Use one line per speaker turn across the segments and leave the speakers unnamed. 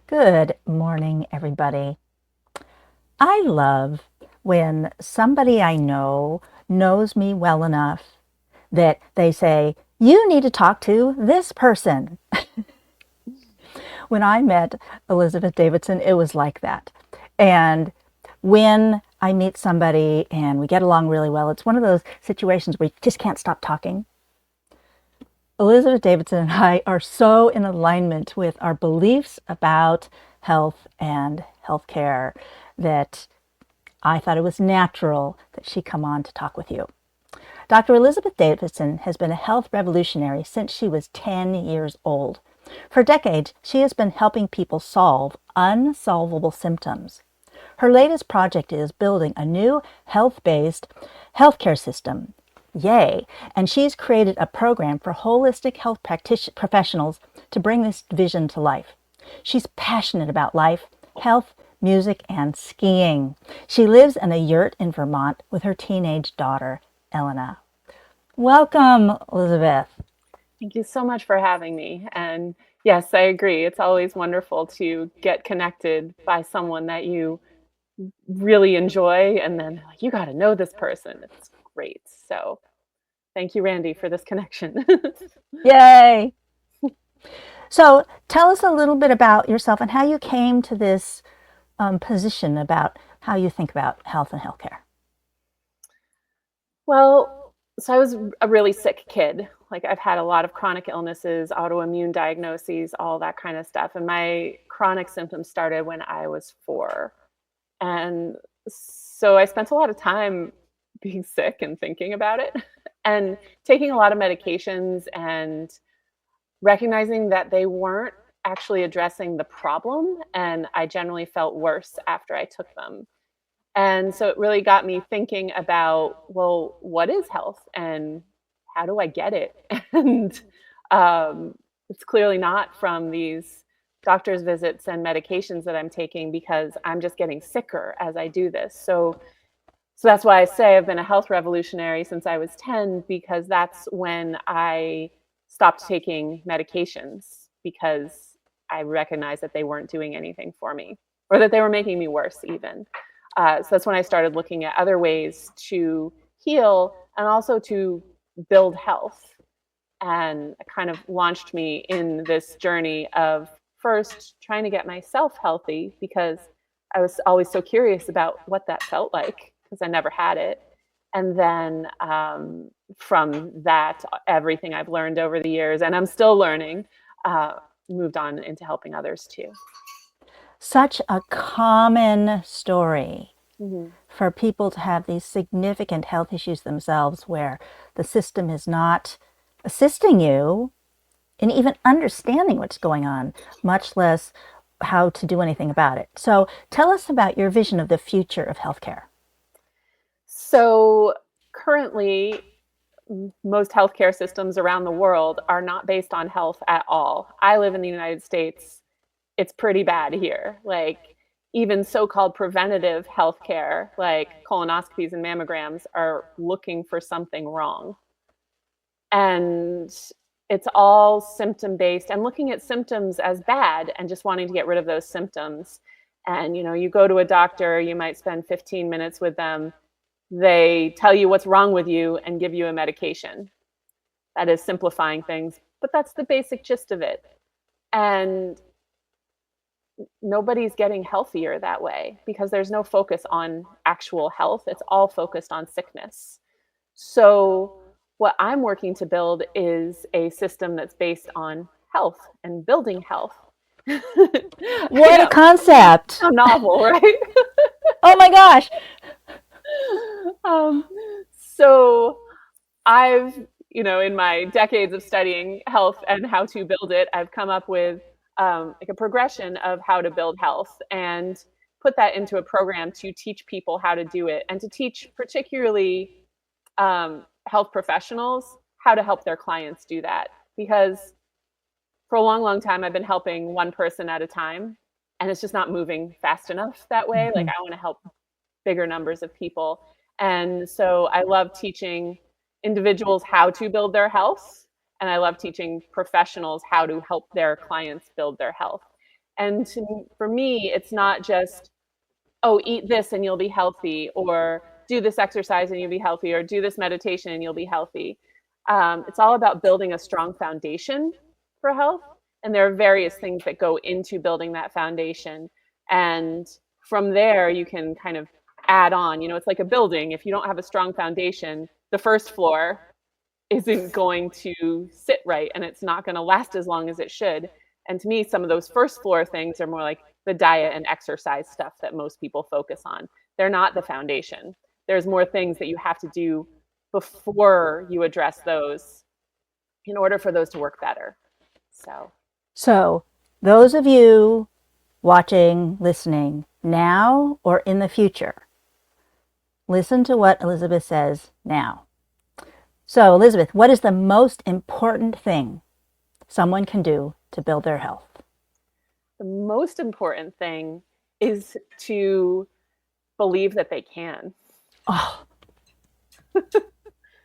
Good morning, everybody. I love when somebody I know knows me well enough that they say, "You need to talk to this person." When I met Elizabeth Davidson, it was like that. And when I meet somebody and we get along really well, it's one of those situations where you just can't stop talking. Elizabeth Davidson and I are so in alignment with our beliefs about health and healthcare that I thought it was natural that she come on to talk with you. Dr. Elizabeth Davidson has been a health revolutionary since she was 10 years old. For decades, she has been helping people solve unsolvable symptoms. Her latest project is building a new health-based healthcare system. Yay! And she's created a program for holistic health professionals to bring this vision to life. She's passionate about life, health, music, and skiing. She lives in a yurt in Vermont with her teenage daughter, Elena. Welcome, Elizabeth.
Thank you so much for having me. And yes, I agree. It's always wonderful to get connected by someone that you really enjoy, and then like, you got to know this person. It's great. So thank you, Randy, for this connection.
Yay! So tell us a little bit about yourself and how you came to this position about how you think about health and healthcare.
Well, so I was a really sick kid. Like I've had a lot of chronic illnesses, autoimmune diagnoses, all that kind of stuff. And my chronic symptoms started when I was 4. And so I spent a lot of time being sick and thinking about it and taking a lot of medications and recognizing that they weren't actually addressing the problem. And I generally felt worse after I took them. And so it really got me thinking about, well, what is health and how do I get it? And um, it's clearly not from these doctor's visits and medications that I'm taking because I'm just getting sicker as I do this. So that's why I say I've been a health revolutionary since I was 10 because that's when I stopped taking medications because I recognized that they weren't doing anything for me or that they were making me worse even. So that's when I started looking at other ways to heal and also to build health. And it kind of launched me in this journey of first trying to get myself healthy because I was always so curious about what that felt like because I never had it. And then from that, everything I've learned over the years, and I'm still learning, uh, moved on into helping others too.
Such a common story
Mhm.
for people to have these significant health issues themselves where the system is not assisting you in even understanding what's going on, much less how to do anything about it. So tell us about your vision of the future of healthcare.
So currently, most healthcare systems around the world are not based on health at all. I live in the United States. It's pretty bad here. Like even so-called preventative healthcare, like colonoscopies and mammograms, are looking for something wrong. And it's all symptom based and looking at symptoms as bad and just wanting to get rid of those symptoms. And you go to a doctor, you might spend 15 minutes with them. They tell you what's wrong with you and give you a medication. That is simplifying things, but that's the basic gist of it. And nobody's getting healthier that way because there's no focus on actual health. It's all focused on sickness. So, what I'm working to build is a system that's based on health and building health. I
What a
know,
concept!
how novel, right?
Oh my gosh!
um, so, I've, in my decades of studying health and how to build it, I've come up with like a progression of how to build health and put that into a program to teach people how to do it and to teach particularly health professionals how to help their clients do that. Because for a long, long time, I've been helping one person at a time, and it's just not moving fast enough that way. Like,
Mhm.
I want to help bigger numbers of people. And so I love teaching individuals how to build their health, and I love teaching professionals how to help their clients build their health. And for me, it's not just, oh, eat this and you'll be healthy, or do this exercise and you'll be healthy, or do this meditation and you'll be healthy. It's all about building a strong foundation for health. And there are various things that go into building that foundation. And from there, you can kind of add on. You know, it's like a building. If you don't have a strong foundation, the first floor isn't going to sit right and it's not going to last as long as it should. And to me, some of those first floor things are more like the diet and exercise stuff that most people focus on. They're not the foundation. There's more things that you have to do before you address those in order for those to work better.
So, those of you watching, listening now or in the future, listen to what Elizabeth says now. So, Elizabeth, what is the most important thing someone can do to build their health?
The most important thing is to believe that they can.
Oh,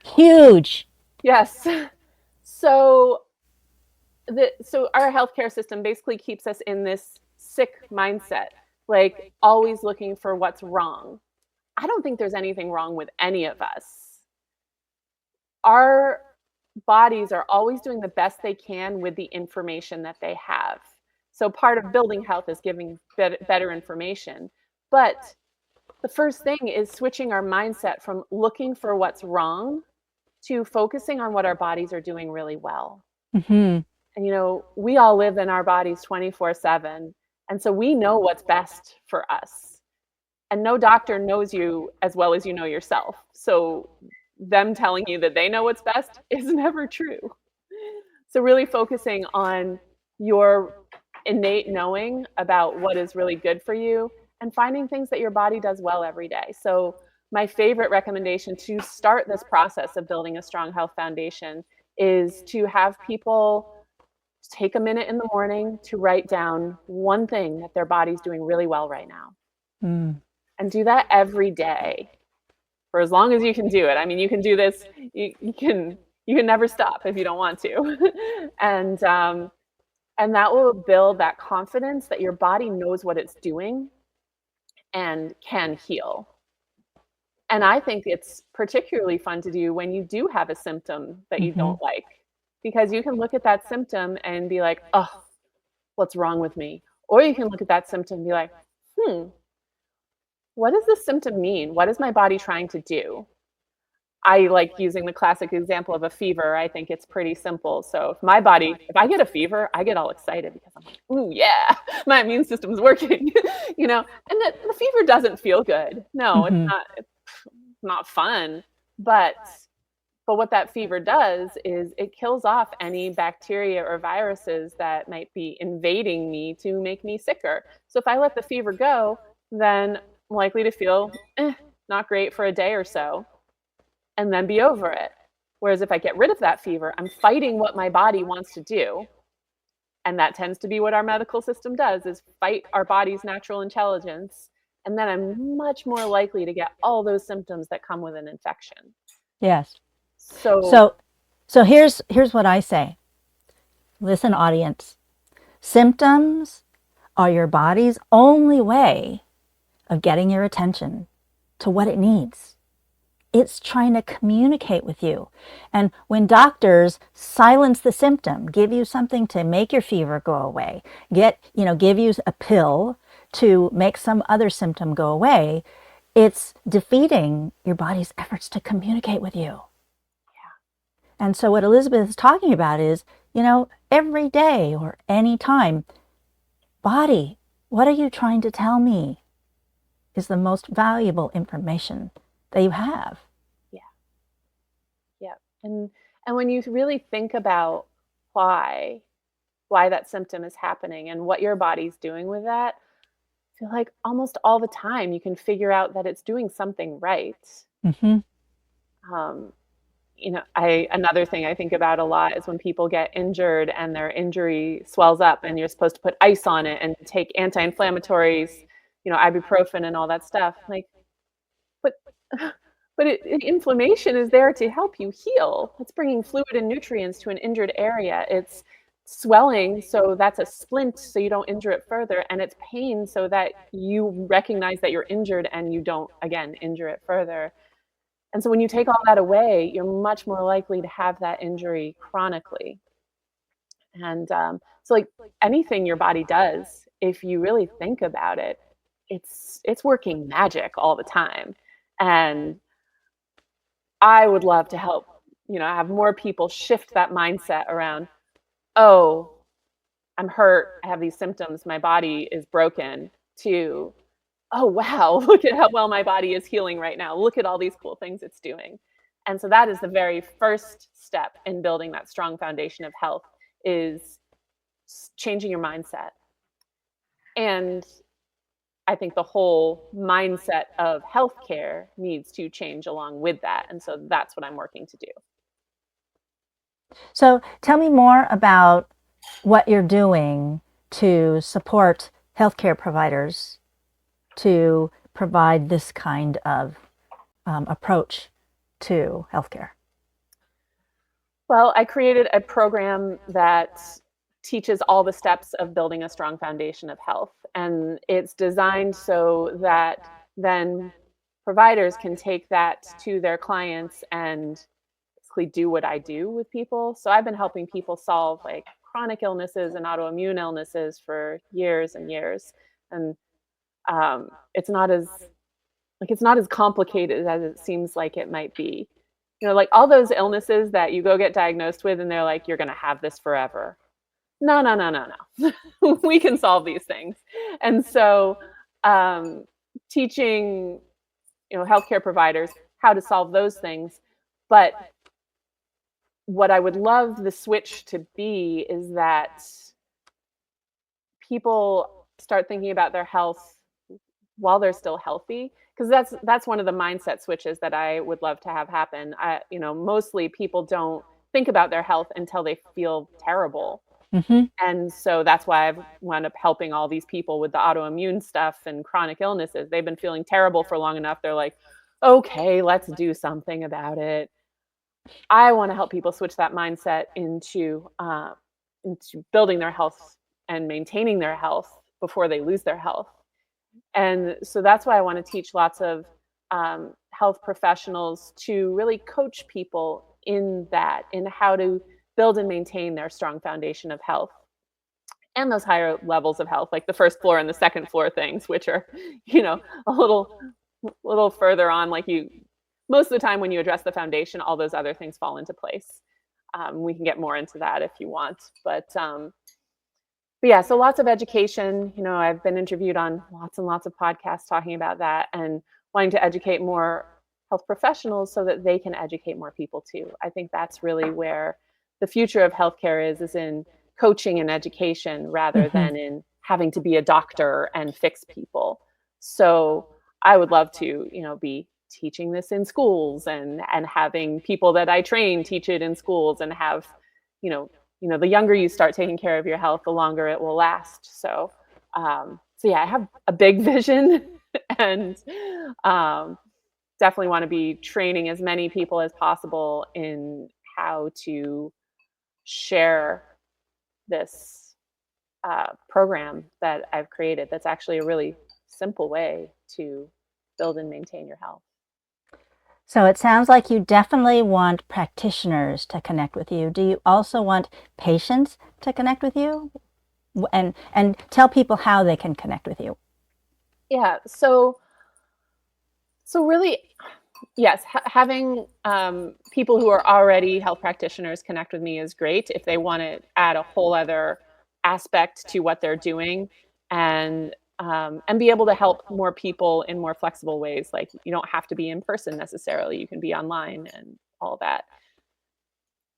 huge.
Yes. So our healthcare system basically keeps us in this sick mindset, like always looking for what's wrong. I don't think there's anything wrong with any of us. Our bodies are always doing the best they can with the information that they have. So part of building health is giving better information. But the first thing is switching our mindset from looking for what's wrong to focusing on what our bodies are doing really well.
Mm-hmm.
And, you know, we all live in our bodies 24/7. And so we know what's best for us. And no doctor knows you as well as you know yourself. So them telling you that they know what's best is never true. So really focusing on your innate knowing about what is really good for you and finding things that your body does well every day. So my favorite recommendation to start this process of building a strong health foundation is to have people take a minute in the morning to write down one thing that their body's doing really well right now.
Mm.
And do that every day for as long as you can do it. I mean, you can do this, you can never stop if you don't want to. and that will build that confidence that your body knows what it's doing and can heal. And I think it's particularly fun to do when you do have a symptom that you don't like, because you can look at that symptom and be like, oh, what's wrong with me? Or you can look at that symptom and be like, what does this symptom mean? What is my body trying to do? I like using the classic example of a fever. I think it's pretty simple. So if I get a fever, I get all excited because I'm like, ooh, yeah, my immune system's working, you know, and the fever doesn't feel good. No, it's not fun. But what that fever does is it kills off any bacteria or viruses that might be invading me to make me sicker. So if I let the fever go, then I'm likely to feel not great for a day or so and then be over it. Whereas if I get rid of that fever, I'm fighting what my body wants to do. And that tends to be what our medical system does, is fight our body's natural intelligence. And then I'm much more likely to get all those symptoms that come with an infection.
Yes.
So
here's what I say. Listen, audience. Symptoms are your body's only way of getting your attention to what it needs. It's trying to communicate with you. And when doctors silence the symptom, give you something to make your fever go away, give you a pill to make some other symptom go away, it's defeating your body's efforts to communicate with you. And so what Elizabeth is talking about is, every day or any time, body, what are you trying to tell me is the most valuable information that you have.
Yeah. And when you really think about why that symptom is happening and what your body's doing with that, I feel like almost all the time you can figure out that it's doing something right. Um, another thing I think about a lot is when people get injured and their injury swells up and you're supposed to put ice on it and take anti-inflammatories, ibuprofen and all that stuff. Like, but inflammation is there to help you heal. It's bringing fluid and nutrients to an injured area. It's swelling, so that's a splint, so you don't injure it further, and it's pain so that you recognize that you're injured and you don't, again, injure it further. And so when you take all that away, you're much more likely to have that injury chronically. And so, like anything your body does, if you really think about it, it's working magic all the time. And I would love to help, have more people shift that mindset around, oh, I'm hurt, I have these symptoms, my body is broken, to, oh, wow, look at how well my body is healing right now. Look at all these cool things it's doing. And so that is the very first step in building that strong foundation of health is changing your mindset. And I think the whole mindset of healthcare needs to change along with that. And so that's what I'm working to do.
So tell me more about what you're doing to support healthcare providers to provide this kind of approach to healthcare.
Well, I created a program that teaches all the steps of building a strong foundation of health. And it's designed so that then providers can take that to their clients and basically do what I do with people. So I've been helping people solve like chronic illnesses and autoimmune illnesses for years and years. And it's not as complicated as it seems like it might be. Like all those illnesses that you go get diagnosed with and they're like, you're going to have this forever. No, no, no, no, no. We can solve these things. And so um, teaching, healthcare providers how to solve those things. But what I would love the switch to be is that people start thinking about their health while they're still healthy, because that's one of the mindset switches that I would love to have happen. Mostly people don't think about their health until they feel terrible.
Mm-hmm.
And so that's why I've wound up helping all these people with the autoimmune stuff and chronic illnesses. They've been feeling terrible for long enough. They're like, okay, let's do something about it. I want to help people switch that mindset into building their health and maintaining their health before they lose their health. And so that's why I want to teach lots of health professionals to really coach people in how to build and maintain their strong foundation of health and those higher levels of health, like the first floor and the second floor things, which are, a little further on. Most of the time when you address the foundation, all those other things fall into place. We can get more into that if you want, but yeah, so lots of education. I've been interviewed on lots and lots of podcasts talking about that and wanting to educate more health professionals so that they can educate more people too. I think that's really where the future of healthcare is in coaching and education rather
Mm-hmm.
than in having to be a doctor and fix people. So I would love to, be teaching this in schools and having people that I train teach it in schools and have, you know, the younger you start taking care of your health, the longer it will last. So yeah, I have a big vision and um, definitely want to be training as many people as possible in how to share this program that I've created. That's actually a really simple way to build and maintain your health.
So it sounds like you definitely want practitioners to connect with you. Do you also want patients to connect with you? And tell people how they can connect with you.
Yeah. So really, yes, having people who are already health practitioners connect with me is great if they want to add a whole other aspect to what they're doing and be able to help more people in more flexible ways. Like you don't have to be in person necessarily; you can be online and all that.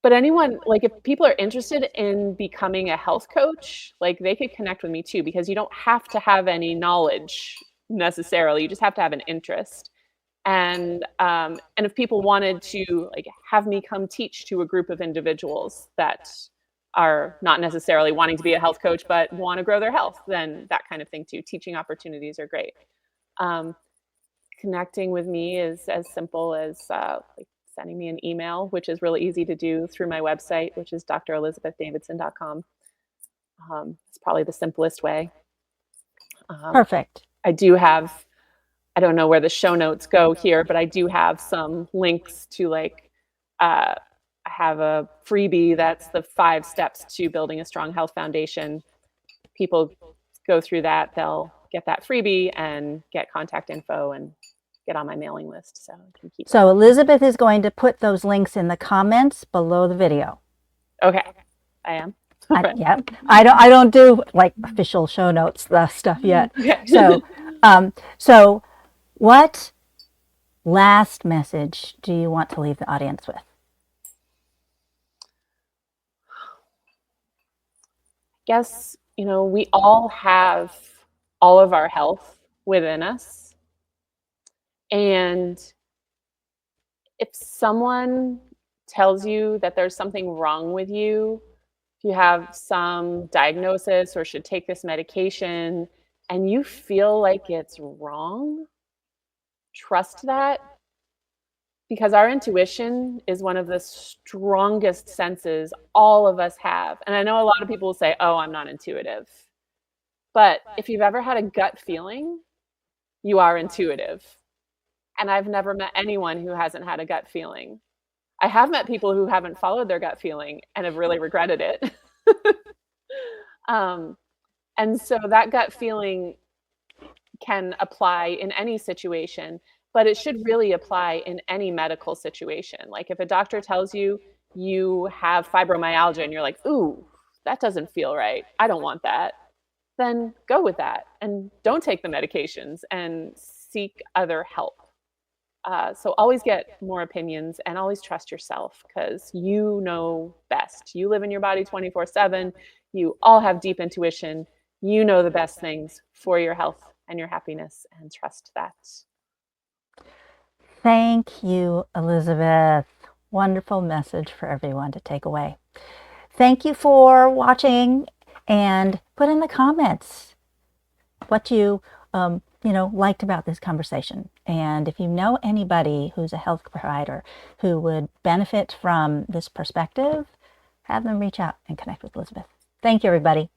But anyone, like if people are interested in becoming a health coach, like they could connect with me too, because you don't have to have any knowledge necessarily. You just have to have an interest. And if people wanted to like have me come teach to a group of individuals that are not necessarily wanting to be a health coach but want to grow their health, then that kind of thing too. Teaching opportunities are great. Um, Connecting with me is as simple as like sending me an email, which is really easy to do through my website, which is drelizabethdavidson.com. It's probably the simplest way.
Perfect.
I do have, I don't know where the show notes go here, but I do have some links to like, I have a freebie that's the 5 steps to building a strong health foundation. People go through that, they'll get that freebie and get contact info and get on my mailing list. So I can keep.
So Elizabeth is going to put those links in the comments below the video.
Okay, I am.
Yeah, I don't do like official show notes stuff yet.
Okay.
So what last message do you want to leave the audience with?
Guess, we all have all of our health within us. And if someone tells you that there's something wrong with you, if you have some diagnosis or should take this medication and you feel like it's wrong, trust that, because our intuition is one of the strongest senses all of us have. And I know a lot of people will say, oh, I'm not intuitive. But if you've ever had a gut feeling, you are intuitive. And I've never met anyone who hasn't had a gut feeling. I have met people who haven't followed their gut feeling and have really regretted it. And so that gut feeling can apply in any situation, but it should really apply in any medical situation. Like if a doctor tells you you have fibromyalgia and you're like, ooh, that doesn't feel right, I don't want that, then go with that and don't take the medications and seek other help. So always get more opinions and always trust yourself because you know best. You live in your body 24/7. You all have deep intuition. You know the best things for your health and your happiness, and trust that.
Thank you, Elizabeth. Wonderful message for everyone to take away. Thank you for watching, and put in the comments what you liked about this conversation. And if you know anybody who's a health provider who would benefit from this perspective, have them reach out and connect with Elizabeth. Thank you, everybody.